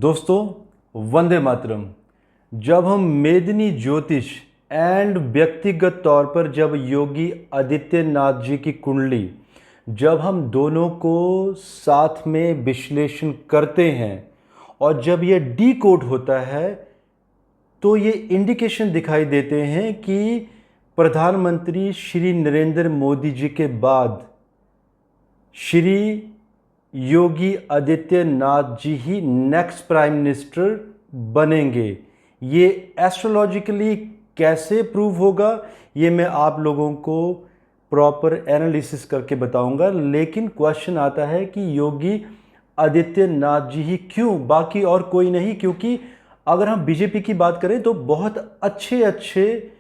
दोस्तों, वंदे मातरम। जब हम मेदिनी ज्योतिष एंड व्यक्तिगत तौर पर जब योगी आदित्यनाथ जी की कुंडली जब हम दोनों को साथ में विश्लेषण करते हैं और जब ये डीकोड होता है तो ये इंडिकेशन दिखाई देते हैं कि प्रधानमंत्री श्री नरेंद्र मोदी जी के बाद श्री योगी आदित्यनाथ जी ही नेक्स्ट प्राइम मिनिस्टर बनेंगे। ये एस्ट्रोलॉजिकली कैसे प्रूव होगा ये मैं आप लोगों को प्रॉपर एनालिसिस करके बताऊंगा, लेकिन क्वेश्चन आता है कि योगी आदित्यनाथ जी ही क्यों, बाकी और कोई नहीं। क्योंकि अगर हम बीजेपी की बात करें तो बहुत अच्छे अच्छे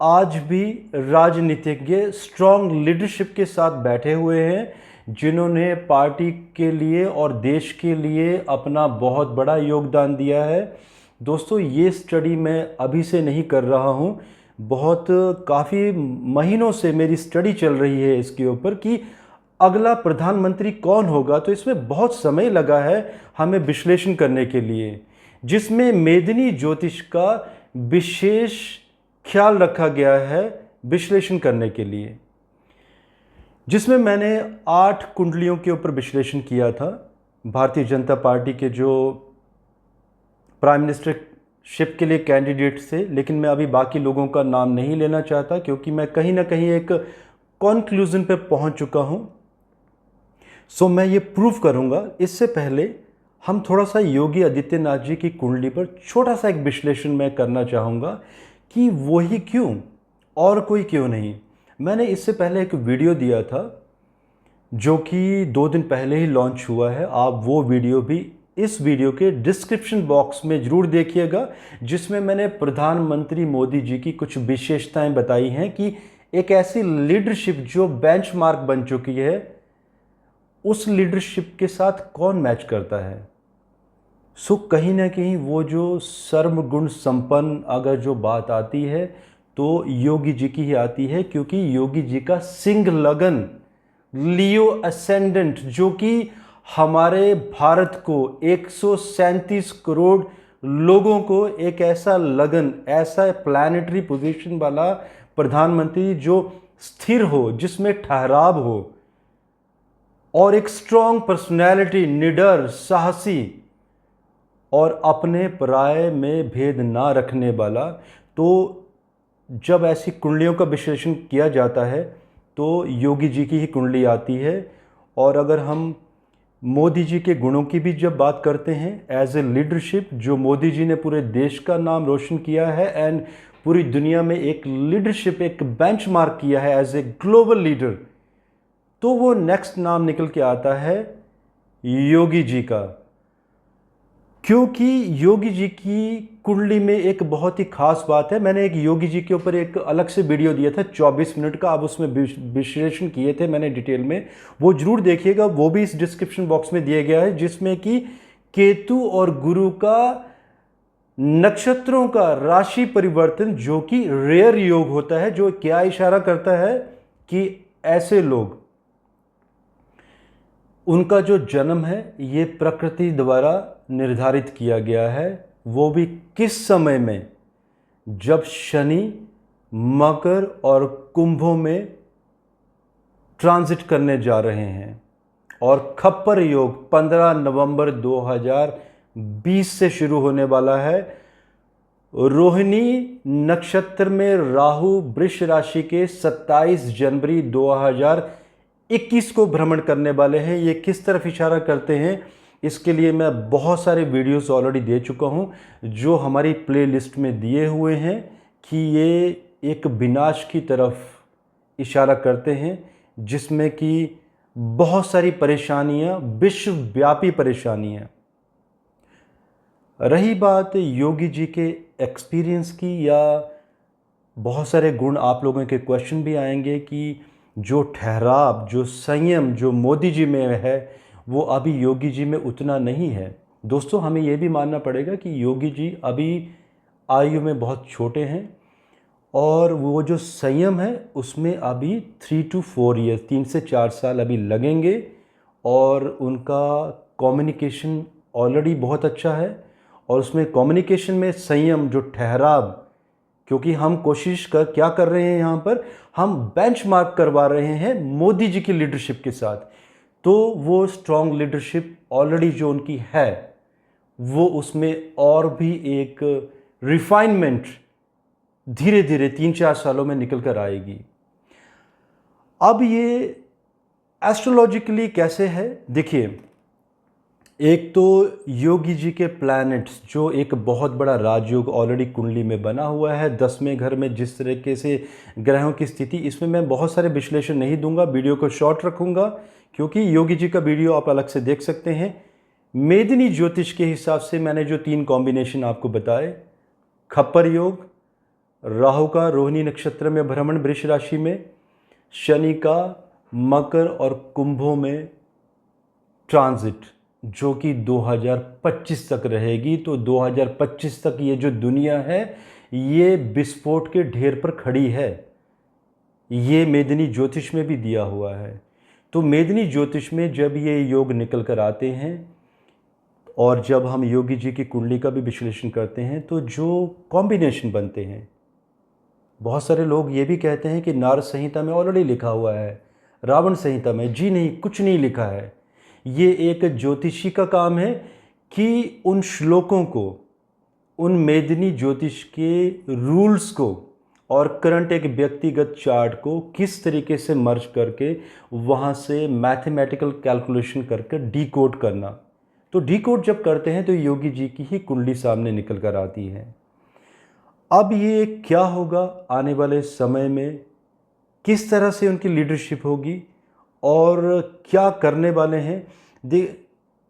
आज भी राजनीतिज्ञ स्ट्रॉन्ग लीडरशिप के साथ बैठे हुए हैं जिन्होंने पार्टी के लिए और देश के लिए अपना बहुत बड़ा योगदान दिया है। दोस्तों, ये स्टडी मैं अभी से नहीं कर रहा हूँ, काफ़ी महीनों से मेरी स्टडी चल रही है इसके ऊपर कि अगला प्रधानमंत्री कौन होगा। तो इसमें बहुत समय लगा है हमें विश्लेषण करने के लिए, जिसमें मेदिनी ज्योतिष का विशेष ख्याल रखा गया है विश्लेषण करने के लिए, जिसमें मैंने 8 कुंडलियों के ऊपर विश्लेषण किया था भारतीय जनता पार्टी के जो प्राइम मिनिस्टरशिप के लिए कैंडिडेट थे। लेकिन मैं अभी बाकी लोगों का नाम नहीं लेना चाहता क्योंकि मैं कहीं ना कहीं एक कॉन्क्लूजन पे पहुंच चुका हूं। सो मैं ये प्रूव करूंगा। इससे पहले हम थोड़ा सा योगी आदित्यनाथ जी की कुंडली पर छोटा सा एक विश्लेषण मैं करना चाहूँगा कि वही क्यों और कोई क्यों नहीं। मैंने इससे पहले एक वीडियो दिया था जो कि 2 दिन पहले ही लॉन्च हुआ है। आप वो वीडियो भी इस वीडियो के डिस्क्रिप्शन बॉक्स में ज़रूर देखिएगा, जिसमें मैंने प्रधानमंत्री मोदी जी की कुछ विशेषताएं बताई हैं कि एक ऐसी लीडरशिप जो बेंचमार्क बन चुकी है, उस लीडरशिप के साथ कौन मैच करता है। सो कहीं ना कहीं वो जो सर्वगुण संपन्न अगर जो बात आती है तो योगी जी की ही आती है, क्योंकि योगी जी का सिंह लगन लियो असेंडेंट जो कि हमारे भारत को 137 करोड़ लोगों को एक ऐसा लगन, ऐसा प्लैनेटरी पोजीशन वाला प्रधानमंत्री जो स्थिर हो, जिसमें ठहराव हो और एक स्ट्रॉन्ग पर्सनैलिटी, निडर, साहसी और अपने पराये में भेद ना रखने वाला। तो जब ऐसी कुंडलियों का विश्लेषण किया जाता है तो योगी जी की ही कुंडली आती है। और अगर हम मोदी जी के गुणों की भी जब बात करते हैं, एज ए लीडरशिप जो मोदी जी ने पूरे देश का नाम रोशन किया है एंड पूरी दुनिया में एक लीडरशिप, एक बेंचमार्क किया है एज ए ग्लोबल लीडर, तो वो नेक्स्ट नाम निकल के आता है योगी जी का। क्योंकि योगी जी की कुंडली में एक बहुत ही खास बात है। मैंने एक योगी जी के ऊपर एक अलग से वीडियो दिया था 24 मिनट का, अब उसमें विश्लेषण किए थे मैंने डिटेल में, वो जरूर देखिएगा। वो भी इस डिस्क्रिप्शन बॉक्स में दिया गया है, जिसमें कि केतु और गुरु का नक्षत्रों का राशि परिवर्तन जो कि रेयर योग होता है, जो क्या इशारा करता है कि ऐसे लोग, उनका जो जन्म है ये प्रकृति द्वारा निर्धारित किया गया है, वो भी किस समय में, जब शनि मकर और कुंभों में ट्रांजिट करने जा रहे हैं। और खप्पर योग 15 नवंबर 2020 से शुरू होने वाला है। रोहिणी नक्षत्र में राहु वृष राशि के 27 जनवरी 2021 को भ्रमण करने वाले हैं। ये किस तरफ इशारा करते हैं, इसके लिए मैं बहुत सारे वीडियोस ऑलरेडी दे चुका हूं जो हमारी प्लेलिस्ट में दिए हुए हैं कि ये एक विनाश की तरफ इशारा करते हैं, जिसमें कि बहुत सारी परेशानियां, विश्वव्यापी परेशानियां। रही बात योगी जी के एक्सपीरियंस की, या बहुत सारे गुण आप लोगों के क्वेश्चन भी आएंगे कि जो ठहराव, जो संयम जो मोदी जी में है वो अभी योगी जी में उतना नहीं है। दोस्तों, हमें ये भी मानना पड़ेगा कि योगी जी अभी आयु में बहुत छोटे हैं और वो जो संयम है उसमें अभी 3 to 4 ईयर्स, 3 से 4 साल अभी लगेंगे और उनका कम्युनिकेशन ऑलरेडी बहुत अच्छा है, और उसमें कम्युनिकेशन में संयम, जो ठहराव, क्योंकि हम कोशिश क्या कर रहे हैं यहाँ पर, हम बेंचमार्क करवा रहे हैं मोदी जी की लीडरशिप के साथ। तो वो स्ट्रॉन्ग लीडरशिप ऑलरेडी जो उनकी है, वो उसमें और भी एक रिफाइनमेंट धीरे धीरे 3-4 सालों में निकल कर आएगी। अब ये एस्ट्रोलॉजिकली कैसे है, देखिए, एक तो योगी जी के प्लैनेट्स, जो एक बहुत बड़ा राजयोग ऑलरेडी कुंडली में बना हुआ है, 10वें घर में जिस तरीके से ग्रहों की स्थिति, इसमें मैं बहुत सारे विश्लेषण नहीं दूंगा, वीडियो को शॉर्ट रखूंगा, क्योंकि योगी जी का वीडियो आप अलग से देख सकते हैं। मेदिनी ज्योतिष के हिसाब से मैंने जो 3 कॉम्बिनेशन आपको बताए, खप्पर योग, राहु का रोहिणी नक्षत्र में भ्रमण वृष राशि में, शनि का मकर और कुंभों में ट्रांजिट, जो कि 2025 तक रहेगी। तो 2025 तक ये जो दुनिया है, ये विस्फोट के ढेर पर खड़ी है। ये मेदिनी ज्योतिष में भी दिया हुआ है। तो मेदिनी ज्योतिष में जब ये योग निकल कर आते हैं, और जब हम योगी जी की कुंडली का भी विश्लेषण करते हैं, तो जो कॉम्बिनेशन बनते हैं, बहुत सारे लोग ये भी कहते हैं कि नारद संहिता में ऑलरेडी लिखा हुआ है, रावण संहिता में। जी नहीं, कुछ नहीं लिखा है। ये एक ज्योतिषी का काम है कि उन श्लोकों को, उन मेदिनी ज्योतिष के रूल्स को और करंट एक व्यक्तिगत चार्ट को किस तरीके से मर्ज करके वहाँ से मैथमेटिकल कैलकुलेशन करके डीकोड करना। तो डीकोड जब करते हैं तो योगी जी की ही कुंडली सामने निकल कर आती है। अब ये क्या होगा आने वाले समय में, किस तरह से उनकी लीडरशिप होगी और क्या करने वाले हैं,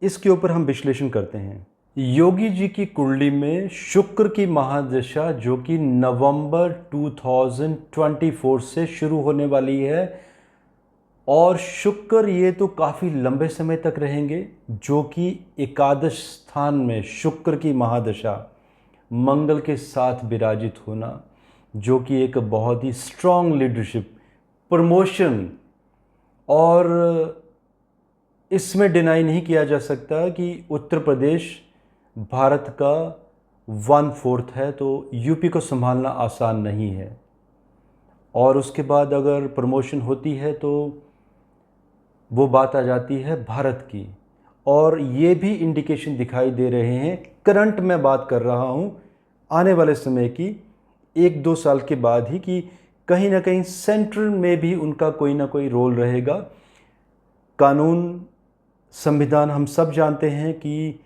इसके ऊपर हम विश्लेषण करते हैं। योगी जी की कुंडली में शुक्र की महादशा, जो कि नवंबर 2024 से शुरू होने वाली है, और शुक्र ये तो काफ़ी लंबे समय तक रहेंगे, जो कि एकादश स्थान में शुक्र की महादशा मंगल के साथ विराजित होना, जो कि एक बहुत ही स्ट्रॉन्ग लीडरशिप, प्रमोशन, और इसमें डिनाई नहीं किया जा सकता कि उत्तर प्रदेश भारत का 1/4 है, तो यूपी को संभालना आसान नहीं है। और उसके बाद अगर प्रमोशन होती है तो वो बात आ जाती है भारत की, और ये भी इंडिकेशन दिखाई दे रहे हैं, करंट में बात कर रहा हूँ, आने वाले समय की 1-2 साल के बाद ही, कि कहीं ना कहीं सेंट्रल में भी उनका कोई ना कोई रोल रहेगा। कानून, संविधान, हम सब जानते हैं कि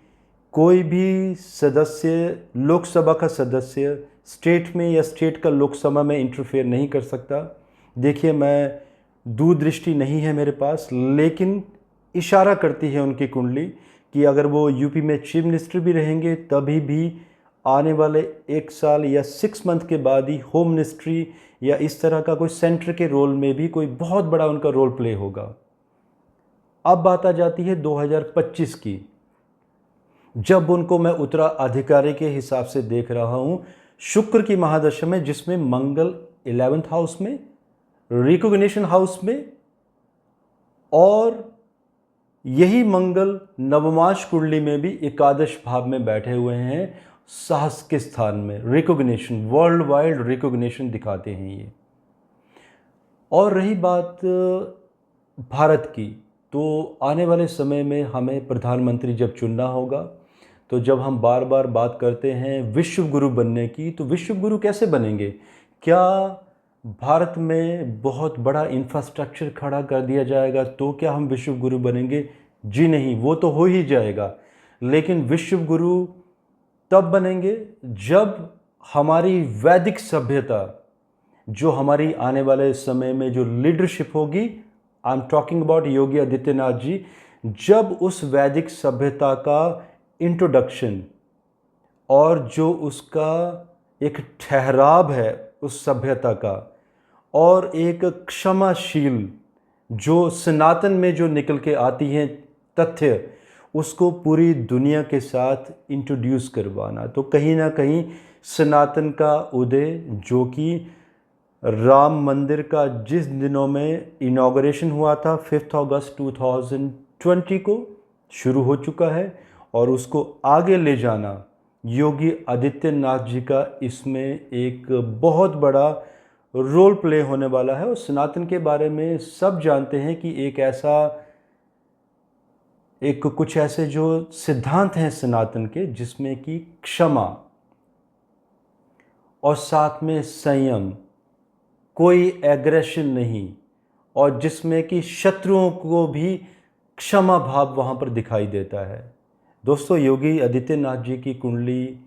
कोई भी सदस्य, लोकसभा का सदस्य स्टेट में या स्टेट का लोकसभा में इंटरफेयर नहीं कर सकता। देखिए, मैं दूरदृष्टि नहीं है मेरे पास, लेकिन इशारा करती है उनकी कुंडली कि अगर वो यूपी में चीफ मिनिस्टर भी रहेंगे, तभी भी आने वाले 1 साल या 6 मंथ के बाद ही होम मिनिस्ट्री या इस तरह का कोई सेंटर के रोल में भी कोई बहुत बड़ा उनका रोल प्ले होगा। अब बात आ जाती है 2025 की, जब उनको मैं उत्तराधिकारी के हिसाब से देख रहा हूँ शुक्र की महादशा में, जिसमें मंगल 11th हाउस में, रिकॉग्निशन हाउस में, और यही मंगल नवमांश कुंडली में भी एकादश भाव में बैठे हुए हैं, साहस के स्थान में, रिकॉग्निशन, वर्ल्ड वाइड रिकॉग्निशन दिखाते हैं ये। और रही बात भारत की, तो आने वाले समय में हमें प्रधानमंत्री जब चुनना होगा, तो जब हम बार बार बात करते हैं विश्व गुरु बनने की, तो विश्व गुरु कैसे बनेंगे? क्या भारत में बहुत बड़ा इंफ्रास्ट्रक्चर खड़ा कर दिया जाएगा तो क्या हम विश्व गुरु बनेंगे? जी नहीं, वो तो हो ही जाएगा, लेकिन विश्व गुरु तब बनेंगे जब हमारी वैदिक सभ्यता, जो हमारी आने वाले समय में जो लीडरशिप होगी, I am talking about Yogi Adityanath ji, जब उस वैदिक सभ्यता का इंट्रोडक्शन और जो उसका एक ठहराव है उस सभ्यता का, और एक क्षमाशील जो सनातन में जो निकल के आती हैं तथ्य, उसको पूरी दुनिया के साथ इंट्रोड्यूस करवाना। तो कहीं ना कहीं सनातन का उदय, जो कि राम मंदिर का जिस दिनों में इनॉग्रेशन हुआ था 5 अगस्त 2020 को शुरू हो चुका है, और उसको आगे ले जाना योगी आदित्यनाथ जी का इसमें एक बहुत बड़ा रोल प्ले होने वाला है। और सनातन के बारे में सब जानते हैं कि कुछ ऐसे जो सिद्धांत हैं सनातन के, जिसमें कि क्षमा और साथ में संयम, कोई एग्रेशन नहीं, और जिसमें कि शत्रुओं को भी क्षमा भाव वहाँ पर दिखाई देता है। दोस्तों, योगी आदित्यनाथ जी की कुंडली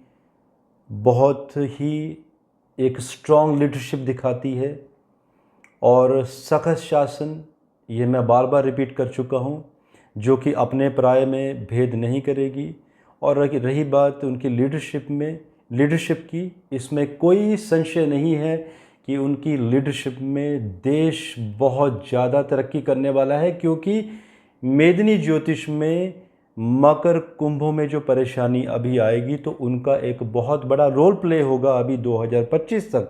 बहुत ही एक स्ट्रॉन्ग लीडरशिप दिखाती है और सख्त शासन, ये मैं बार बार रिपीट कर चुका हूँ, जो कि अपने पराये में भेद नहीं करेगी। और रही बात उनकी लीडरशिप की, इसमें कोई संशय नहीं है कि उनकी लीडरशिप में देश बहुत ज़्यादा तरक्की करने वाला है, क्योंकि मेदिनी ज्योतिष में मकर कुंभों में जो परेशानी अभी आएगी तो उनका एक बहुत बड़ा रोल प्ले होगा अभी 2025 तक।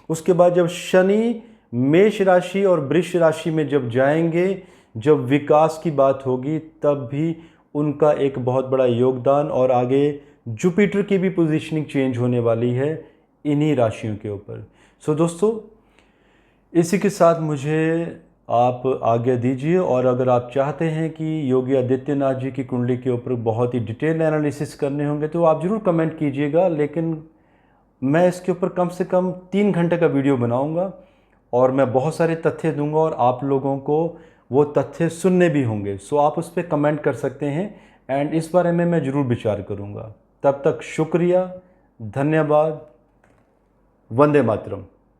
उसके बाद जब शनि मेष राशि और वृष राशि में जब जाएंगे, जब विकास की बात होगी, तब भी उनका एक बहुत बड़ा योगदान, और आगे जुपिटर की भी पोजीशनिंग चेंज होने वाली है इन्हीं राशियों के ऊपर। सो दोस्तों, इसी के साथ मुझे आप आज्ञा दीजिए। और अगर आप चाहते हैं कि योगी आदित्यनाथ जी की कुंडली के ऊपर बहुत ही डिटेल एनालिसिस करने होंगे तो आप ज़रूर कमेंट कीजिएगा, लेकिन मैं इसके ऊपर कम से कम 3 घंटे का वीडियो बनाऊंगा और मैं बहुत सारे तथ्य दूंगा और आप लोगों को वो तथ्य सुनने भी होंगे। सो आप उस पर कमेंट कर सकते हैं एंड इस बारे में मैं ज़रूर विचार करूँगा। तब तक शुक्रिया, धन्यवाद, वंदे मातरम।